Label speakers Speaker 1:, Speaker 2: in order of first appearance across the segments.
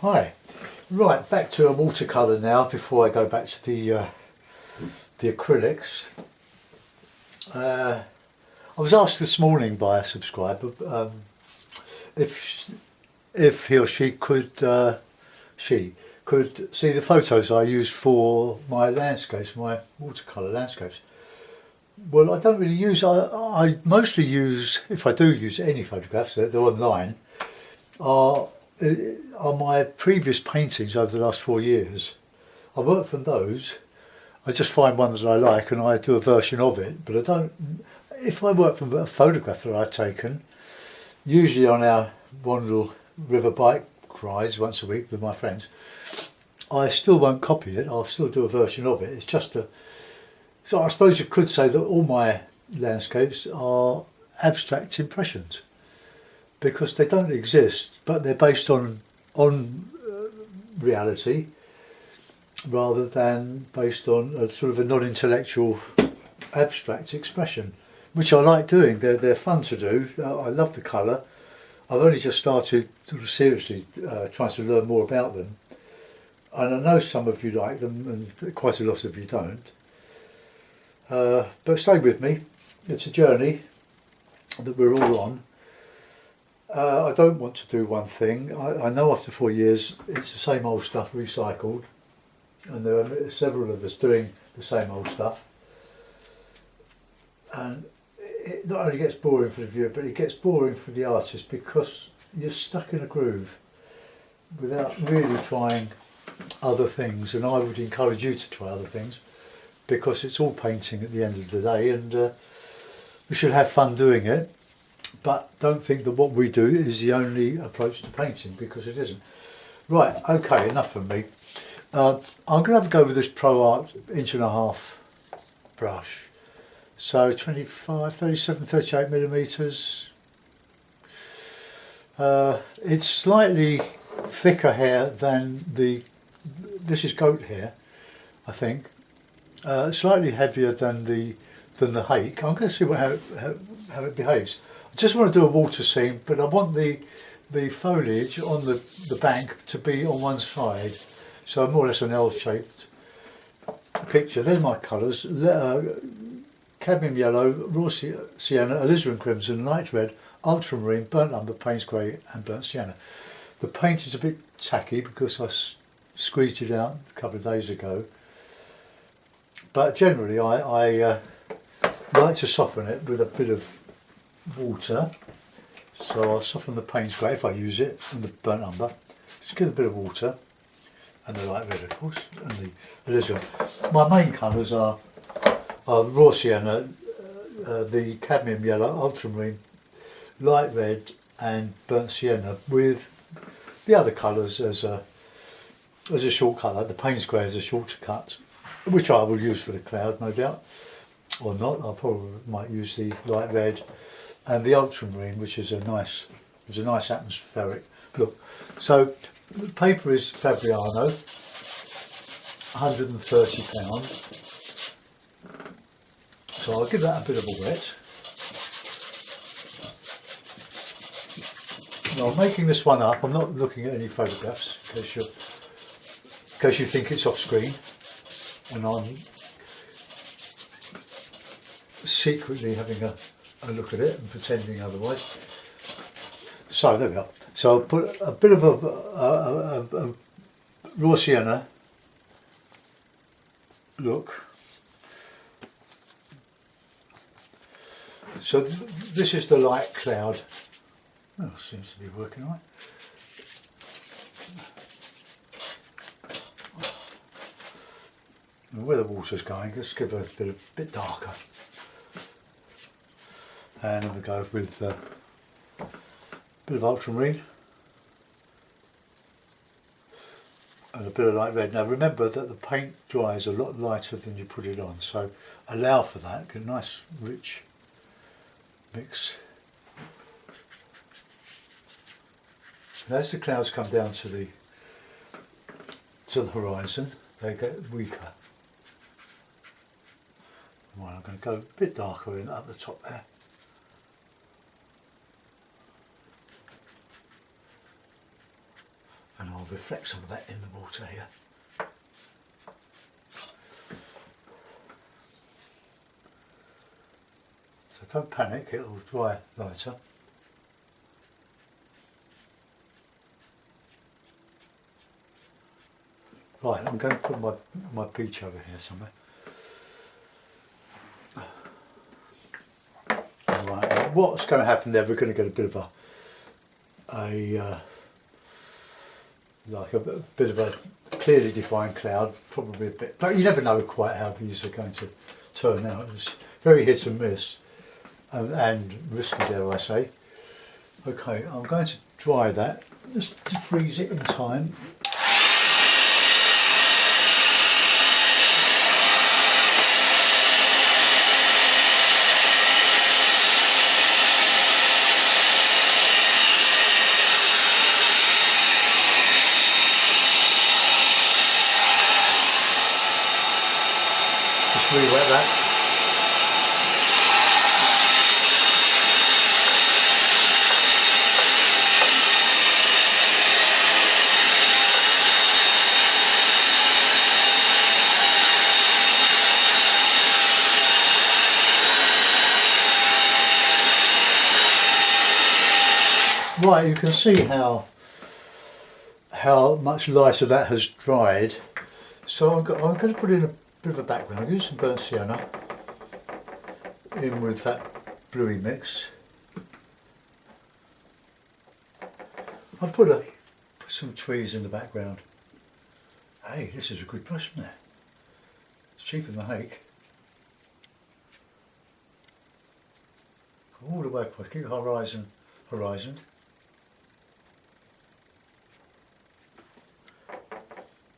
Speaker 1: Hi. Right, back to a watercolour now before I go back to the acrylics. I was asked this morning by a subscriber if he or she could see the photos I use for my landscapes, my watercolour landscapes. Well, I don't really use. I mostly use, if I do use any photographs, they're online. Are my previous paintings over the last 4 years. I work from those. I just find one that I like and I do a version of it. But I don't. If I work from a photograph that I've taken, usually on our wonderful river bike rides once a week with my friends, I still won't copy it. I'll still do a version of it. It's just a. So I suppose you could say that all my landscapes are abstract impressions, because they don't exist, but they're based on reality rather than based on a sort of a non-intellectual abstract expression, which I like doing. They're fun to do. I love the colour. I've only just started sort of seriously trying to learn more about them, and I know some of you like them and quite a lot of you don't. But stay with me. It's a journey that we're all on. I don't want to do one thing. I know after 4 years it's the same old stuff recycled, and there are several of us doing the same old stuff, and it not only gets boring for the viewer, but it gets boring for the artist, because you're stuck in a groove without really trying other things. And I would encourage you to try other things, because it's all painting at the end of the day, and we should have fun doing it. But don't think that what we do is the only approach to painting, because it isn't. Right, okay, enough from me. I'm going to have a go with this Pro Art 1.5" brush. So 25, 37, 38 millimetres. It's slightly thicker hair than this is goat hair, I think. Slightly heavier than the hake. I'm going to see how it behaves. I just want to do a water scene, but I want the foliage on the bank to be on one side, so more or less an L-shaped picture. They're my colours: cadmium yellow, raw sienna, alizarin crimson, light red, ultramarine, burnt umber, Payne's grey, and burnt sienna. The paint is a bit tacky because I squeezed it out a couple of days ago, but generally I like to soften it with a bit of water. So I'll soften the Payne's grey if I use it, and the burnt umber. Just give it a bit of water, and the light red, of course, and the alizarin. My main colours are raw sienna, the cadmium yellow, ultramarine, light red, and burnt sienna, with the other colours as a shortcut. Like the Payne's grey as a shortcut, which I will use for the cloud, no doubt, or not. I probably might use the light red and the ultramarine, which is a nice atmospheric look. So the paper is Fabriano, £130. So I'll give that a bit of a wet. Now I'm making this one up. I'm not looking at any photographs in case you think it's off screen, and I'm secretly having a look at it and pretending otherwise. So there we are. So I'll put a bit of a raw sienna look. So this is the light cloud. Oh, seems to be working all right. And where the water's going, let's give it a bit darker. And then we go with a bit of ultramarine and a bit of light red. Now remember that the paint dries a lot lighter than you put it on, so allow for that. Get a nice rich mix. And as the clouds come down to the horizon, they get weaker. Well, I'm going to go a bit darker at the top there. and I'll reflect some of that in the water here. So don't panic, it'll dry later. Right, I'm going to put my peach over here somewhere. Right, what's going to happen there, we're going to get a bit of a bit of a clearly defined cloud, probably a bit, but you never know quite how these are going to turn out. It's very hit and miss, and risky, dare I say. Okay, I'm going to dry that, just to freeze it in time. Just re-wet that. Right, you can see how much lighter that has dried. So I'm going to put in a bit of a background. I'll use some burnt sienna in with that bluey mix. I'll put some trees in the background. Hey, this is a good brush, isn't it? It's cheaper than the Hake. All the way across, keep the horizon.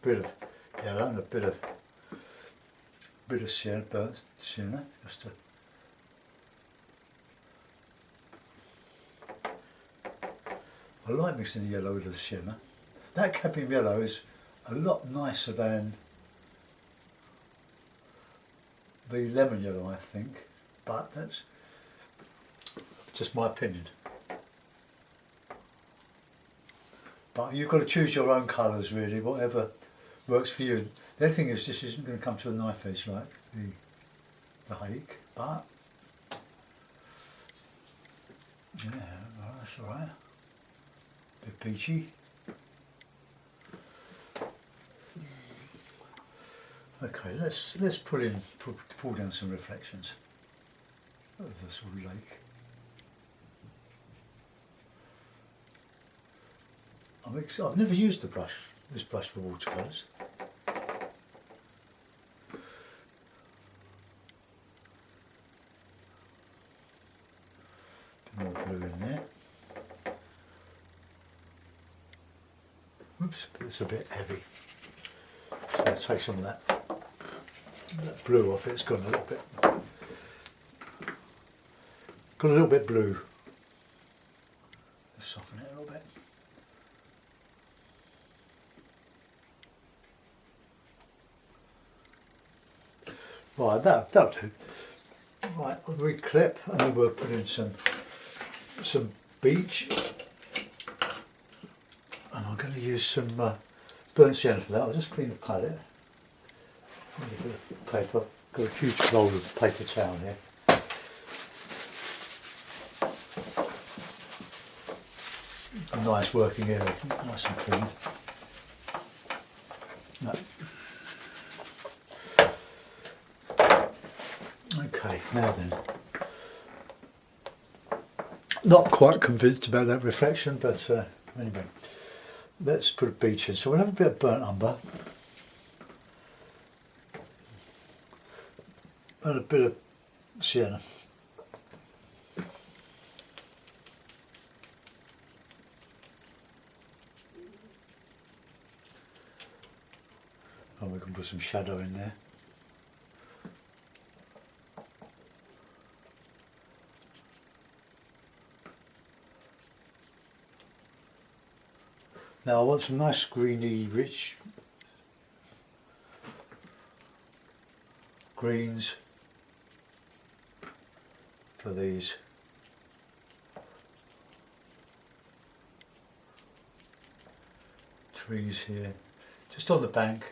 Speaker 1: Bit of yellow and a bit of sienna, burnt sienna, just to I like mixing the yellow with the sienna. That cadmium yellow is a lot nicer than the lemon yellow, I think, but that's just my opinion. But you've got to choose your own colours really, whatever works for you. The other thing is this isn't going to come to a knife edge like the Hake, but yeah, that's alright. Bit peachy. Okay, let's pull down some reflections of the sort of lake. I've never used this brush for watercolours. Bit more blue in there. Oops, it's a bit heavy. So I'll take some of that blue off it. It's got a little bit blue. Let's soften it a little bit. Right, that'll do. Right, I'll reclip and then we'll put in some beech. And I'm going to use some burnt sienna for that. I'll just clean the palette. A bit of paper. Got a huge roll of paper towel here. A nice working area, nice and clean. No. Okay, now then. Not quite convinced about that reflection, but anyway. Let's put a beech in. So we'll have a bit of burnt umber. And a bit of sienna. And we can put some shadow in there. Now I want some nice greeny, rich greens for these. trees here, just on the bank,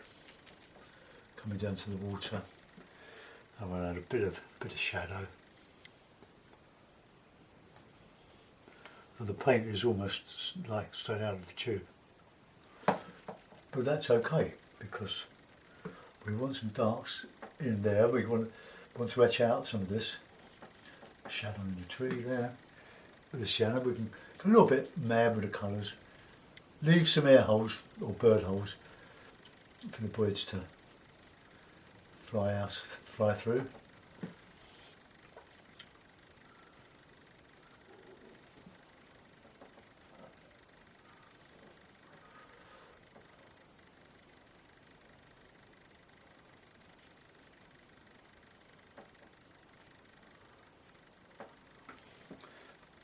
Speaker 1: coming down to the water. I want to add a bit of shadow. And the paint is almost like straight out of the tube. But that's okay, because we want some darks in there. We want to etch out some of this shadow in the tree there. With the shadow, we can go a little bit mad with the colours. Leave some air holes or bird holes for the birds to fly through.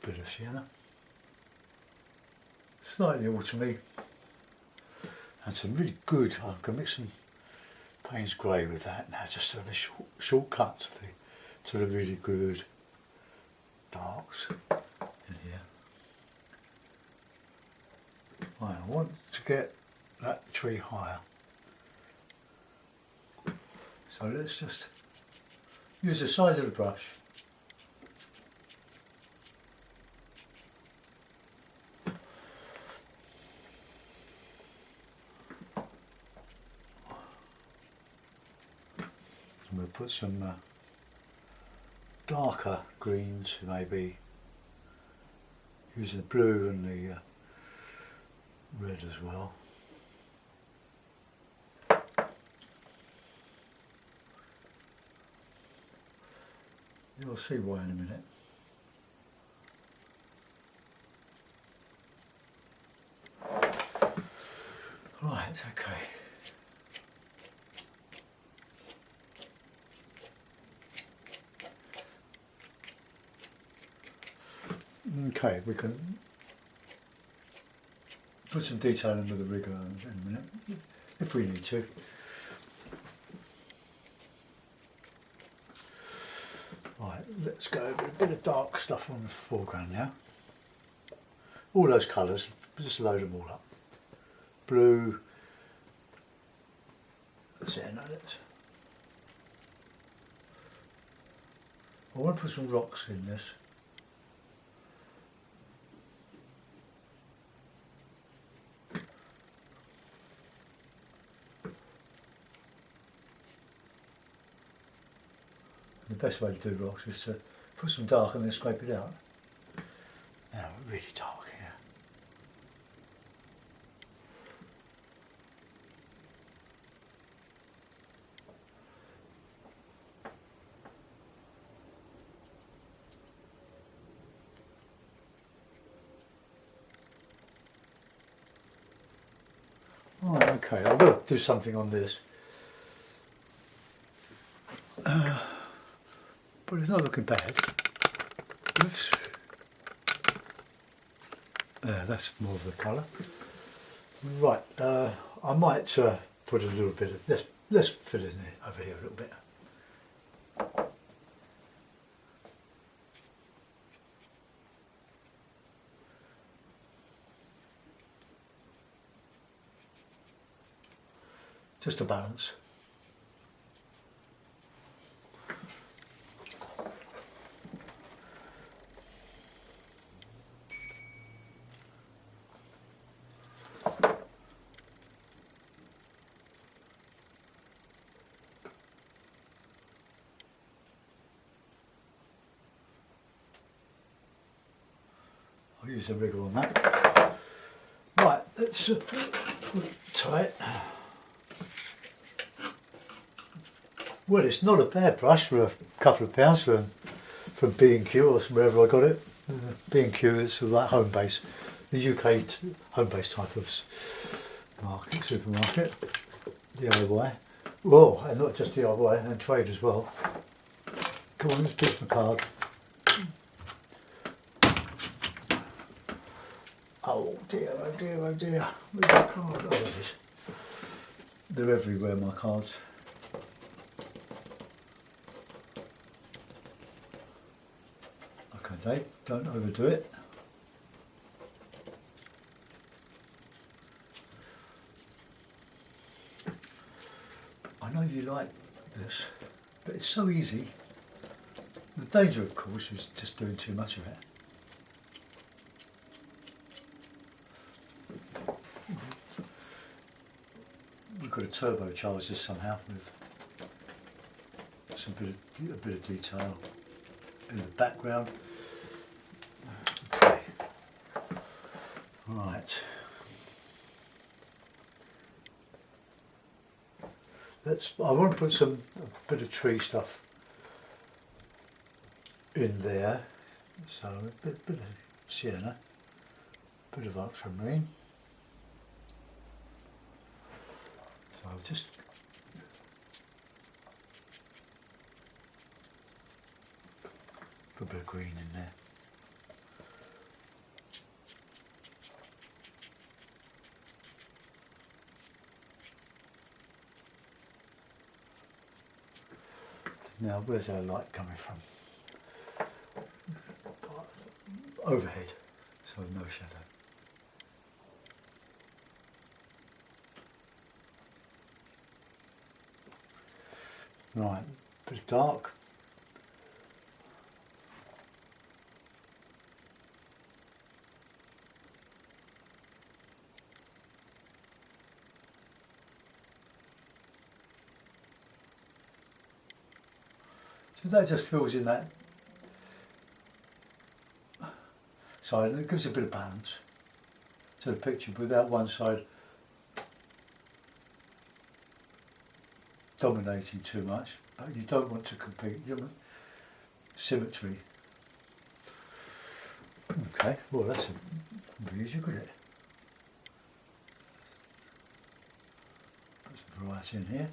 Speaker 1: Bit of sienna, slightly autumny, and some really good. I can mix some Payne's grey with that now, just so the shortcut to the really good darks in here. Right, I want to get that tree higher, so let's just use the size of the brush. We'll put some darker greens, maybe using the blue and the red as well. You'll see why in a minute. Right, okay. Okay, we can put some detail in with the rigger in a minute, if we need to. Right, let's go with a bit of dark stuff on the foreground now. All those colours, just load them all up. Blue, sienna. I want to put some rocks in this. The best way to do rocks is to put some dark and then scrape it out. Now, really dark here. Right, okay, I've got to do something on this. But it's not looking bad. Oops. That's more of the colour. Right, I might put a little bit of, let's fill in it over here a little bit. Just to balance. I'll use the rigger on that. Right, let's put it tight. Well, it's not a bad brush for a couple of pounds from B&Q or wherever I got it. B&Q is sort of like home base, the UK home base type of supermarket, DIY. Well, and not just DIY, and trade as well. Come on, let's pick my card. Oh dear, oh dear, oh dear. Where's my card? Oh, there it is. They're everywhere, my cards. Okay, Dave, don't overdo it. I know you like this, but it's so easy. The danger, of course, is just doing too much of it. We've got to turbocharge this somehow with a bit of detail in the background. Okay, right. I want to put a bit of tree stuff in there. So a bit of sienna, a bit of ultramarine. So I'll just put a bit of green in there. Now, where's our light coming from? Overhead, so no shadow. Right, bit of dark. So that just fills in that side, and it gives a bit of balance to the picture without one side dominating too much. But you don't want to compete, you want symmetry. Okay, well that's easy, could it? Put some variety in here.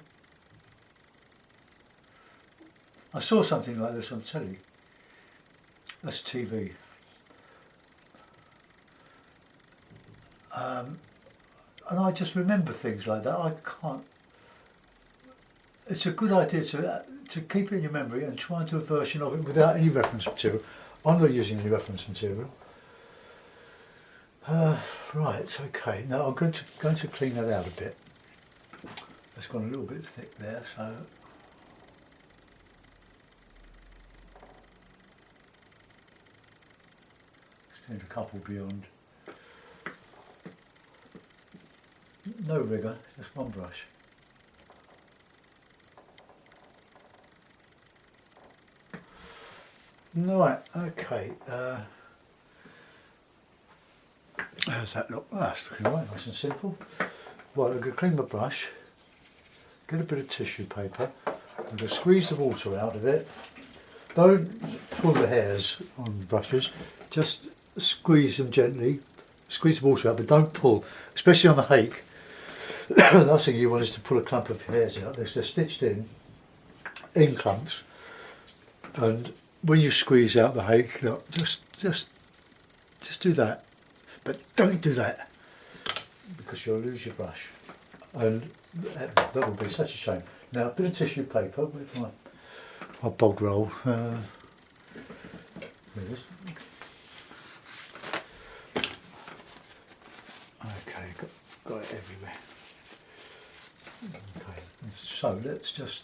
Speaker 1: I saw something like this on telly. That's TV. And I just remember things like that. I can't. It's a good idea to keep it in your memory and try and do a version of it without any reference material. I'm not using any reference material. Right, okay. Now I'm going to clean that out a bit. It's gone a little bit thick there, so. Extend a couple beyond. No rigor, just one brush. Right, okay. How's that look? Oh, that's looking right, nice and simple. Well, I'm going to clean my brush, get a bit of tissue paper, I'm going to squeeze the water out of it. Don't pull the hairs on brushes, just squeeze them gently, squeeze the water out, but don't pull, especially on the hake. The last thing you want is to pull a clump of hairs out. They're stitched in clumps, and when you squeeze out the hake, look, just do that, but don't do that because you'll lose your brush, and that will be such a shame. Now a bit of tissue paper with my bog roll. There it is. Okay, got it everywhere. Okay, so let's just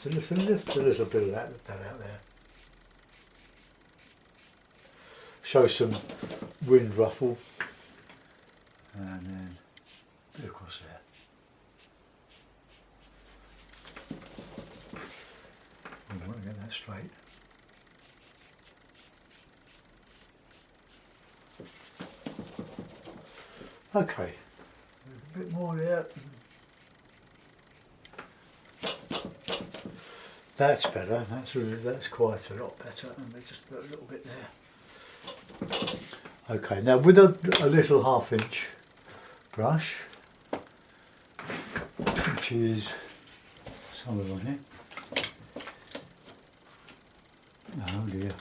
Speaker 1: lift a little bit of that out there. Show some wind ruffle, and then a bit across there. I want to get that straight. Okay, a bit more there. That's better. That's quite a lot better. And we just put a little bit there. Okay, now with a little 1/2 inch brush, which is somewhere on here. Oh dear.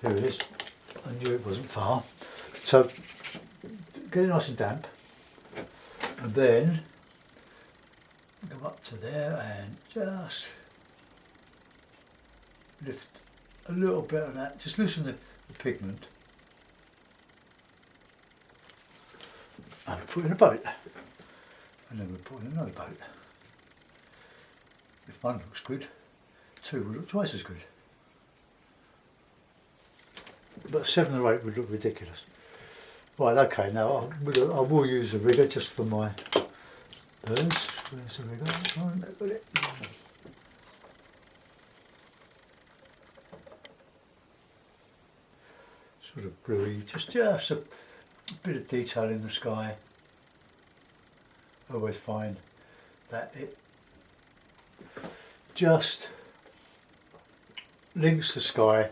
Speaker 1: Here it is. I knew it wasn't far. So get it nice and damp, and then go up to there and just lift a little bit of that, just loosen the pigment, and we put in a boat, and then we put in another boat. If one looks good, two will look twice as good. But 7 or 8 would look ridiculous. Right, okay, now I will use a rigger just for my birds. Where's the rigger? Oh, got it. Sort of bluey, just a bit of detail in the sky. I always find that it just links the sky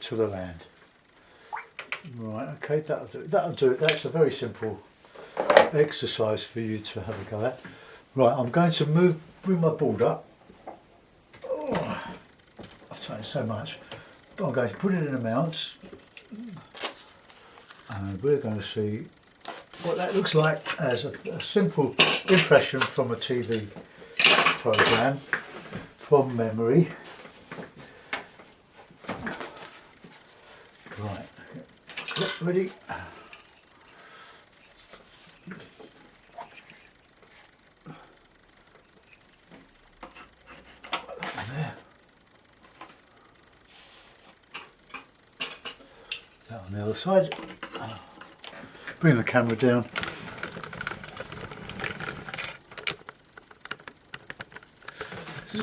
Speaker 1: to the land. Right, okay, that'll do it. That's a very simple exercise for you to have a go at. Right, I'm going to bring my board up. Oh, I've taken so much, but I'm going to put it in a mount, and we're going to see what that looks like as a simple impression from a TV program from memory. Right, get ready. There. That on the other side. Bring the camera down.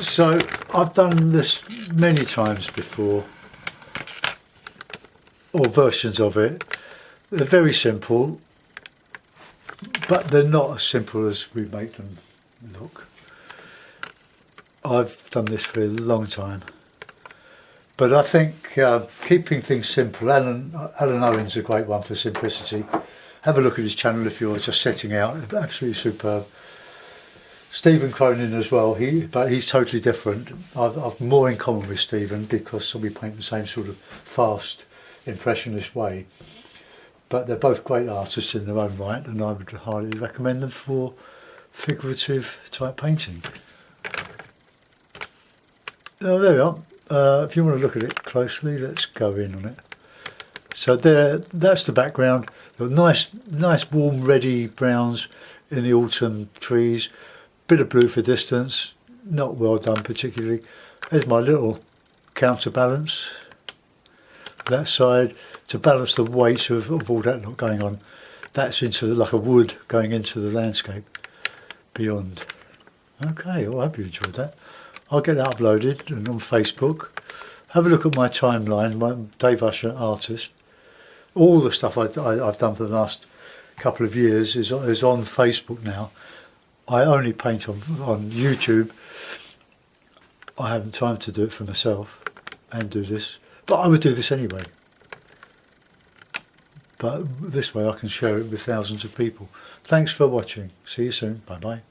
Speaker 1: So I've done this many times before, or versions of it. They're very simple, but they're not as simple as we make them look. I've done this for a long time, but I think keeping things simple, Alan Owen's a great one for simplicity. Have a look at his channel if you're just setting out, absolutely superb. Stephen Cronin as well, but he's totally different. I've more in common with Stephen because we paint the same sort of fast, impressionist way. But they're both great artists in their own right, and I would highly recommend them for figurative type painting. Oh, there we are. If you want to look at it closely, let's go in on it. So that's the background. The nice warm reddy browns in the autumn trees. Bit of blue for distance. Not well done particularly. There's my little counterbalance. That side to balance the weight of all that lot going on. That's into like a wood going into the landscape beyond. Okay, well, I hope you enjoyed that. I'll get that uploaded and on Facebook. Have a look at my timeline, my Dave Usher artist. All the stuff I've done for the last couple of years is on Facebook now. I only paint on YouTube. I haven't time to do it for myself and do this, but I would do this anyway. But this way I can share it with thousands of people. Thanks for watching. See you soon. Bye bye.